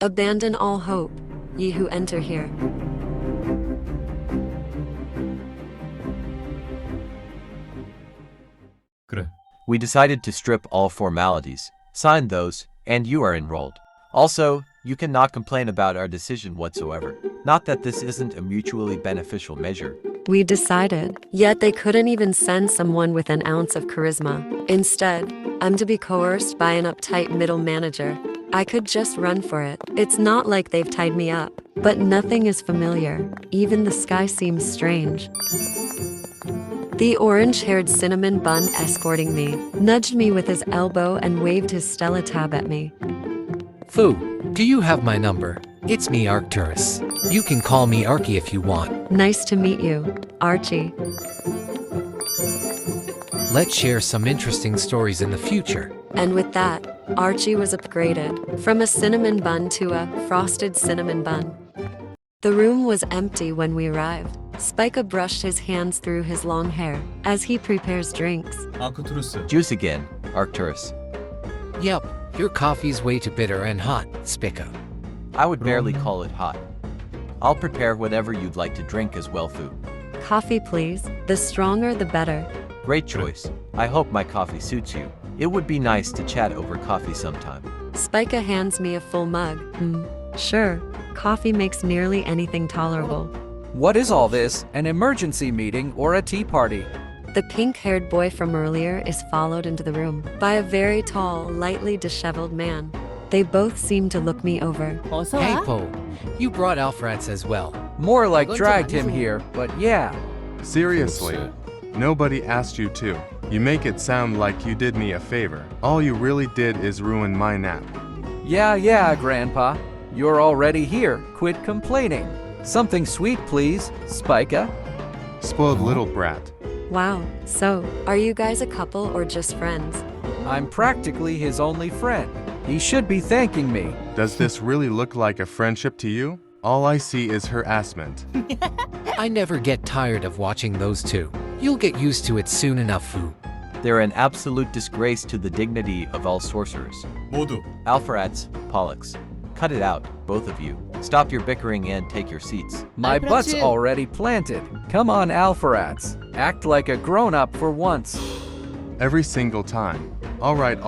Abandon all hope, ye who enter here. 그래. We decided to strip all formalities, sign those, and you are enrolled. Also, you cannot complain about our decision whatsoever. Not that this isn't a mutually beneficial measure. We decided, yet they couldn't even send someone with an ounce of charisma. Instead, I'm to be coerced by an uptight middle manager. I could just run for it. It's not like they've tied me up, but nothing is familiar. Even the sky seems strange. The orange-haired cinnamon bun escorting me nudged me with his elbow and waved his Stella tab at me. Fu, do you have my number? It's me, Arcturus. You can call me Arky if you want. Nice to meet you, Archie. Let's share some interesting stories in the future. And with that, Archie was upgraded from a cinnamon bun to a frosted cinnamon bun. The room was empty when we arrived. Spica brushed his hands through his long hair as he prepares drinks. 아크투루스. Juice again, Arcturus. Yep, your coffee's way too bitter and hot, Spica. I would barely call it hot. I'll prepare whatever you'd like to drink as well, Fu. Coffee, please. The stronger, the better. Great choice. I hope my coffee suits you. It would be nice to chat over coffee sometime. Spica hands me a full mug. Sure. Coffee makes nearly anything tolerable. What is all this? An emergency meeting or a tea party? The pink-haired boy from earlier is followed into the room by a very tall, lightly disheveled man. They both seem to look me over. Hey, Po, you brought Alfreds as well. More like dragged him here, but yeah. Seriously, nobody asked you to. You make it sound like you did me a favor. All you really did is ruin my nap. Yeah, Grandpa. You're already here. Quit complaining. Something sweet, please, Spica. Spoiled little brat. Wow, so, are you guys a couple or just friends? I'm practically his only friend. He should be thanking me. Does this really look like a friendship to you? All I see is harassment. I never get tired of watching those two. You'll get used to it soon enough, Fu. They're an absolute disgrace to the dignity of all sorcerers. 모두. Alpharats, Pollux. Cut it out, both of you. Stop your bickering and take your seats. My butt's already planted. Come on, Alpharats. Act like a grown-up for once. Every single time. All right.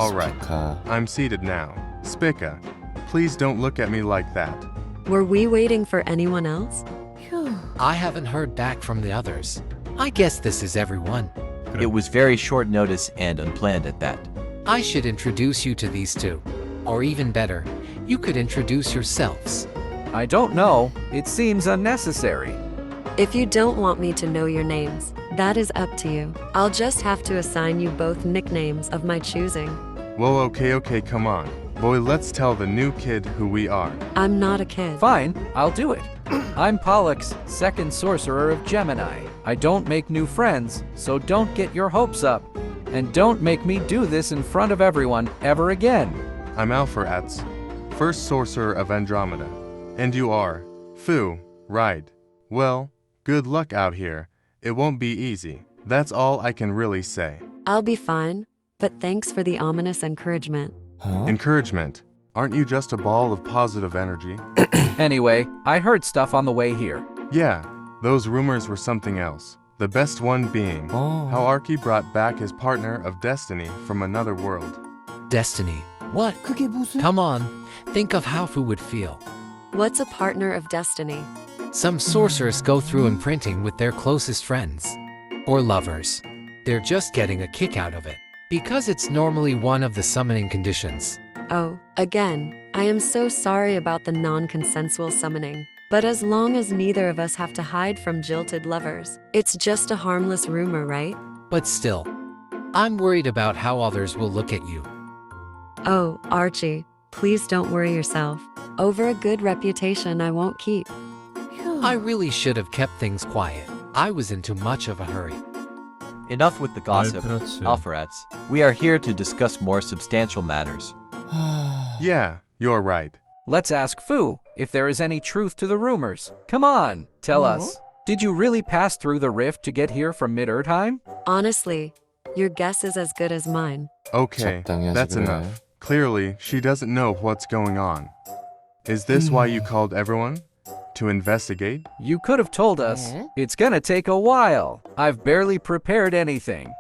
I'm seated now. Spica, please don't look at me like that. Were we waiting for anyone else? I haven't heard back from the others. I guess this is everyone. It was very short notice and unplanned at that. I should introduce you to these two. Or even better, you could introduce yourselves. I don't know. It seems unnecessary. If you don't want me to know your names, that is up to you. I'll just have to assign you both nicknames of my choosing. Well, okay, come on. Boy, let's tell the new kid who we are. I'm not a kid. Fine, I'll do it. I'm Pollux, second sorcerer of Gemini. I don't make new friends, so don't get your hopes up. And don't make me do this in front of everyone ever again. I'm Alpharats, first sorcerer of Andromeda. And you are Fu, right? Well, good luck out here. It won't be easy. That's all I can really say. I'll be fine, but thanks for the ominous encouragement. Encouragement? Aren't you just a ball of positive energy? Anyway, I heard stuff on the way here. Yeah, those rumors were something else. The best one being how Arky brought back his partner of destiny from another world. Destiny. What? Come on, think of how Fu would feel. What's a partner of destiny? Some sorcerers go through imprinting with their closest friends. Or lovers. They're just getting a kick out of it. Because it's normally one of the summoning conditions. Oh, again, I am so sorry about the non-consensual summoning. But as long as neither of us have to hide from jilted lovers, it's just a harmless rumor, right? But still, I'm worried about how others will look at you. Oh, Archie, please don't worry yourself. Over a good reputation I won't keep. I really should have kept things quiet. I was in too much of a hurry. Enough with the gossip, Alpharats. Alpharats. We are here to discuss more substantial matters. Yeah, you're right. Let's ask Fu if there is any truth to the rumors. Come on, tell us. Did you really pass through the rift to get here from Mid-Erdheim? Honestly, your guess is as good as mine. Okay, 적당히 that's 하시기를. enough. Clearly, she doesn't know what's going on. Is this why you called everyone? To investigate? You could have told us. It's gonna take a while. I've barely prepared anything.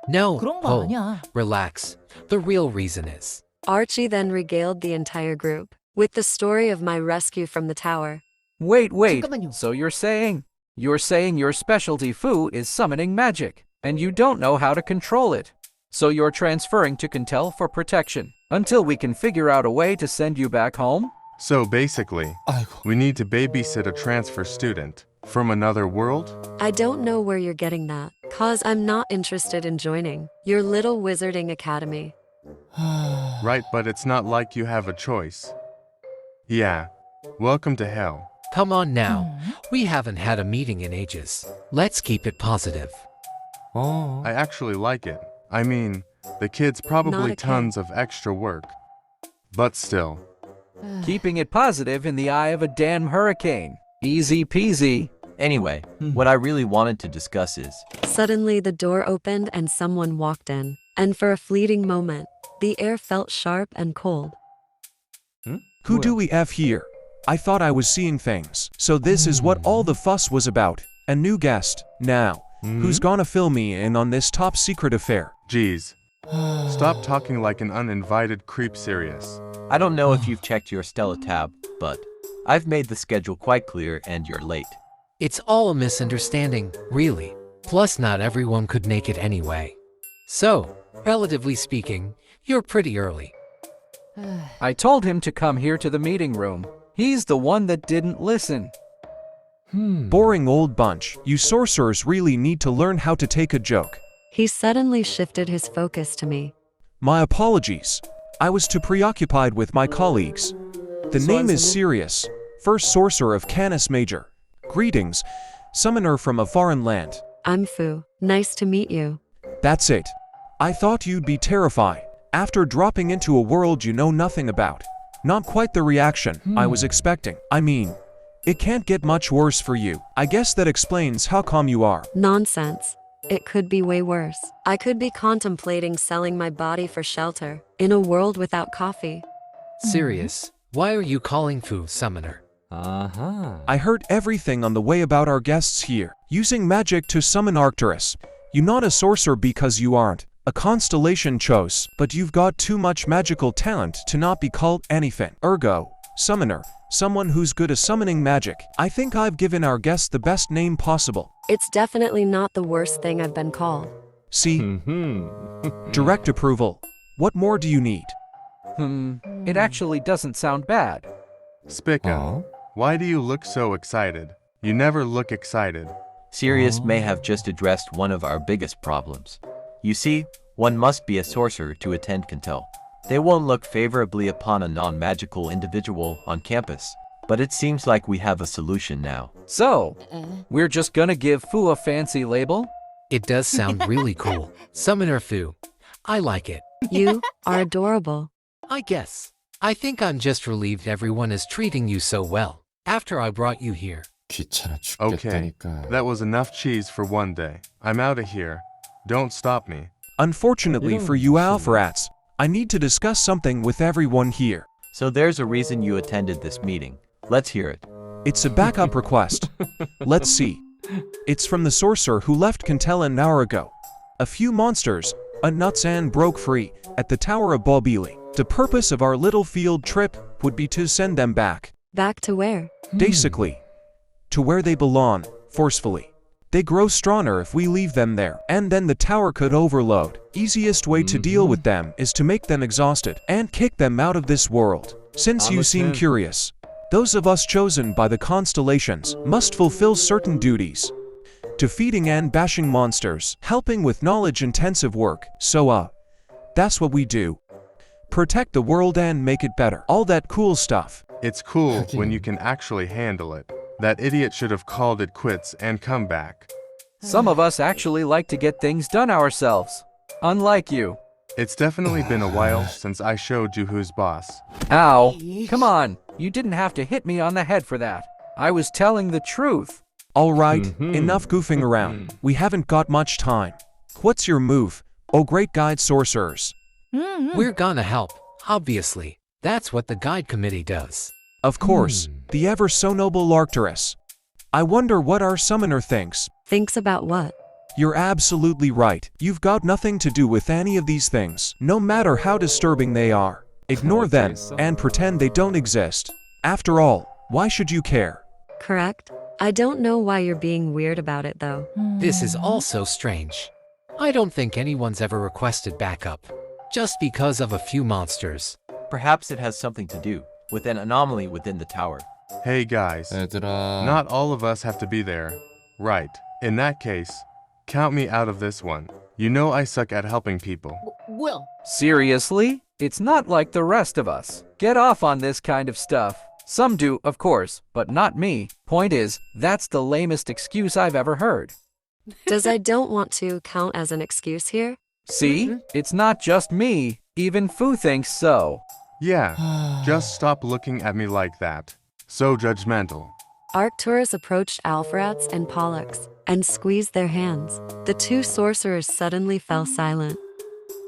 No, 그런 거 Poe, 아니야. relax. The real reason is. Archie then regaled the entire group with the story of my rescue from the tower. Wait. 잠깐만요. So you're saying your specialty Fu is summoning magic, and you don't know how to control it. So you're transferring to Cantel for protection until we can figure out a way to send you back home? So basically, 아이고. we need to babysit a transfer student from another world? I don't know where you're getting that, cause I'm not interested in joining your little wizarding academy. Right, but it's not like you have a choice. Yeah. Welcome to hell. Come on now. We haven't had a meeting in ages. Let's keep it positive. 어. I actually like it. I mean, the kids Not probably a kid. tons of extra work. But still. Keeping it positive in the eye of a damn hurricane. Easy peasy. Anyway, what I really wanted to discuss is Suddenly, the door opened and someone walked in, and for a fleeting moment, the air felt sharp and cold. Who do we have here? I thought I was seeing things. So this is what all the fuss was about. A new guest. Now, who's gonna fill me in on this top secret affair? Geez. Stop talking like an uninvited creep. Serious. I don't know if you've checked your Stella tab, but I've made the schedule quite clear and you're late. It's all a misunderstanding, really. Plus, not everyone could make it anyway. So, relatively speaking, you're pretty early. I told him to come here to the meeting room. He's the one that didn't listen. Boring old bunch. You sorcerers really need to learn how to take a joke. He suddenly shifted his focus to me. My apologies. I was too preoccupied with my colleagues. The name is Sirius, first sorcerer of Canis Major. Greetings, summoner from a foreign land. I'm Fu. Nice to meet you. That's it. I thought you'd be terrified after dropping into a world you know nothing about. Not quite the reaction I was expecting. I mean, it can't get much worse for you. I guess that explains how calm you are. Nonsense. It could be way worse. I could be contemplating selling my body for shelter in a world without coffee. Serious, why are you calling Fu Summoner? 아하. I heard everything on the way about our guests here. Using magic to summon Arcturus. You're not a sorcerer because you aren't. A constellation chose, but you've got too much magical talent to not be called anything. Ergo, summoner, someone who's good at summoning magic. I think I've given our guest the best name possible. It's definitely not the worst thing I've been called. See? Direct approval. What more do you need? It actually doesn't sound bad. Spica, why do you look so excited? You never look excited. Sirius may have just addressed one of our biggest problems. You see, one must be a sorcerer to attend Cantel. They won't look favorably upon a non-magical individual on campus. But it seems like we have a solution now. So, we're just gonna give Fu a fancy label? It does sound really cool. Summoner Fu. I like it. You are adorable. I guess. I think I'm just relieved everyone is treating you so well after I brought you here. 귀찮아 Okay, 죽겠다니까. that was enough cheese for one day. I'm out of here. Don't stop me. Unfortunately for you alpha rats, I need to discuss something with everyone here. So there's a reason you attended this meeting. Let's hear it. It's a backup request. Let's see. It's from the sorcerer who left Cantel an hour ago. A few monsters, a nutsan broke free at the Tower of Bobili. The purpose of our little field trip would be to send them back. Back to where? Basically, to where they belong, forcefully. They grow stronger if we leave them there, and then the tower could overload. Easiest way to deal with them is to make them exhausted and kick them out of this world. Since you seem curious, those of us chosen by the constellations must fulfill certain duties. Defeating and bashing monsters, helping with knowledge-intensive work. So that's what we do. Protect the world and make it better. All that cool stuff. It's cool when you can actually handle it. That idiot should have called it quits and come back. Some of us actually like to get things done ourselves. Unlike you. It's definitely been a while since I showed you who's boss. Ow. Come on. You didn't have to hit me on the head for that. I was telling the truth. Alright, enough goofing around. We haven't got much time. What's your move, oh great guide sorcerers? We're gonna help, obviously. That's what the guide committee does. Of course, the ever so noble Arcturus. I wonder what our summoner thinks. Thinks about what? You're absolutely right. You've got nothing to do with any of these things, no matter how disturbing they are. Ignore them and pretend they don't exist. After all, why should you care? Correct? I don't know why you're being weird about it though. This is also strange. I don't think anyone's ever requested backup, just because of a few monsters. Perhaps it has something to do with an anomaly within the tower. Hey guys, 얘들아. not all of us have to be there. Right. In that case, count me out of this one. You know I suck at helping people. Seriously? It's not like the rest of us. Get off on this kind of stuff. Some do, of course, but not me. Point is, that's the lamest excuse I've ever heard. Does I don't want to count as an excuse here? See? It's not just me. Even Fu thinks so. Yeah, just stop looking at me like that. So judgmental. Arcturus approached Alpharats and Pollux and squeezed their hands. The two sorcerers suddenly fell silent.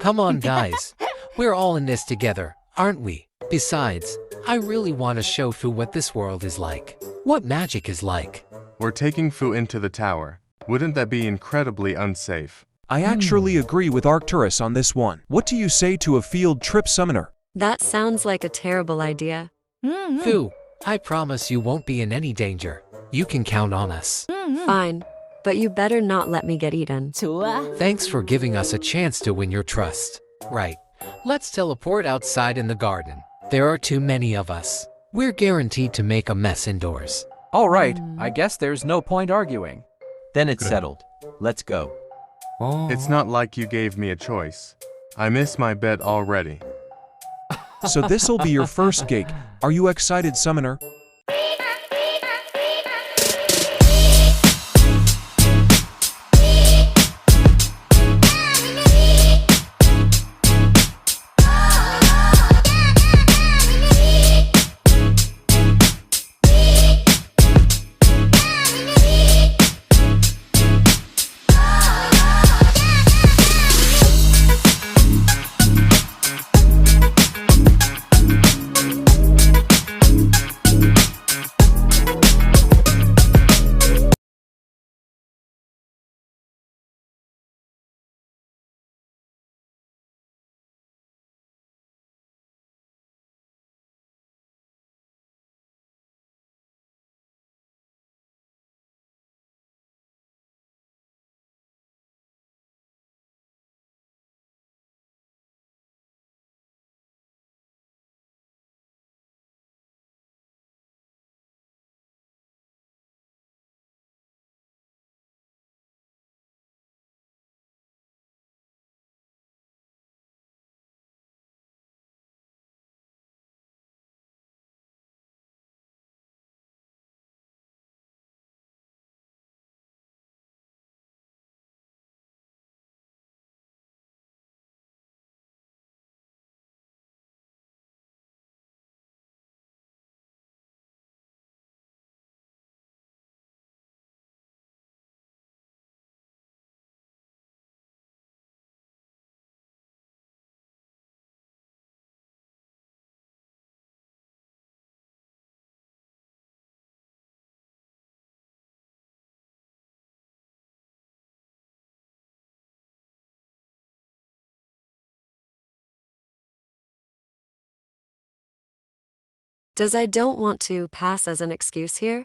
Come on, guys. We're all in this together, aren't we? Besides, I really want to show Fu what this world is like. What magic is like. We're taking Fu into the tower. Wouldn't that be incredibly unsafe? I actually agree with Arcturus on this one. What do you say to a field trip summoner? That sounds like a terrible idea. Fu, I promise you won't be in any danger. You can count on us. Fine, but you better not let me get eaten. Thanks for giving us a chance to win your trust. Right. Let's teleport outside in the garden. There are too many of us. We're guaranteed to make a mess indoors. All right, I guess there's no point arguing. Then it's settled. Let's go. It's not like you gave me a choice. I miss my bed already. So this'll be your first gig. Are you excited, summoner? Does I don't want to pass as an excuse here?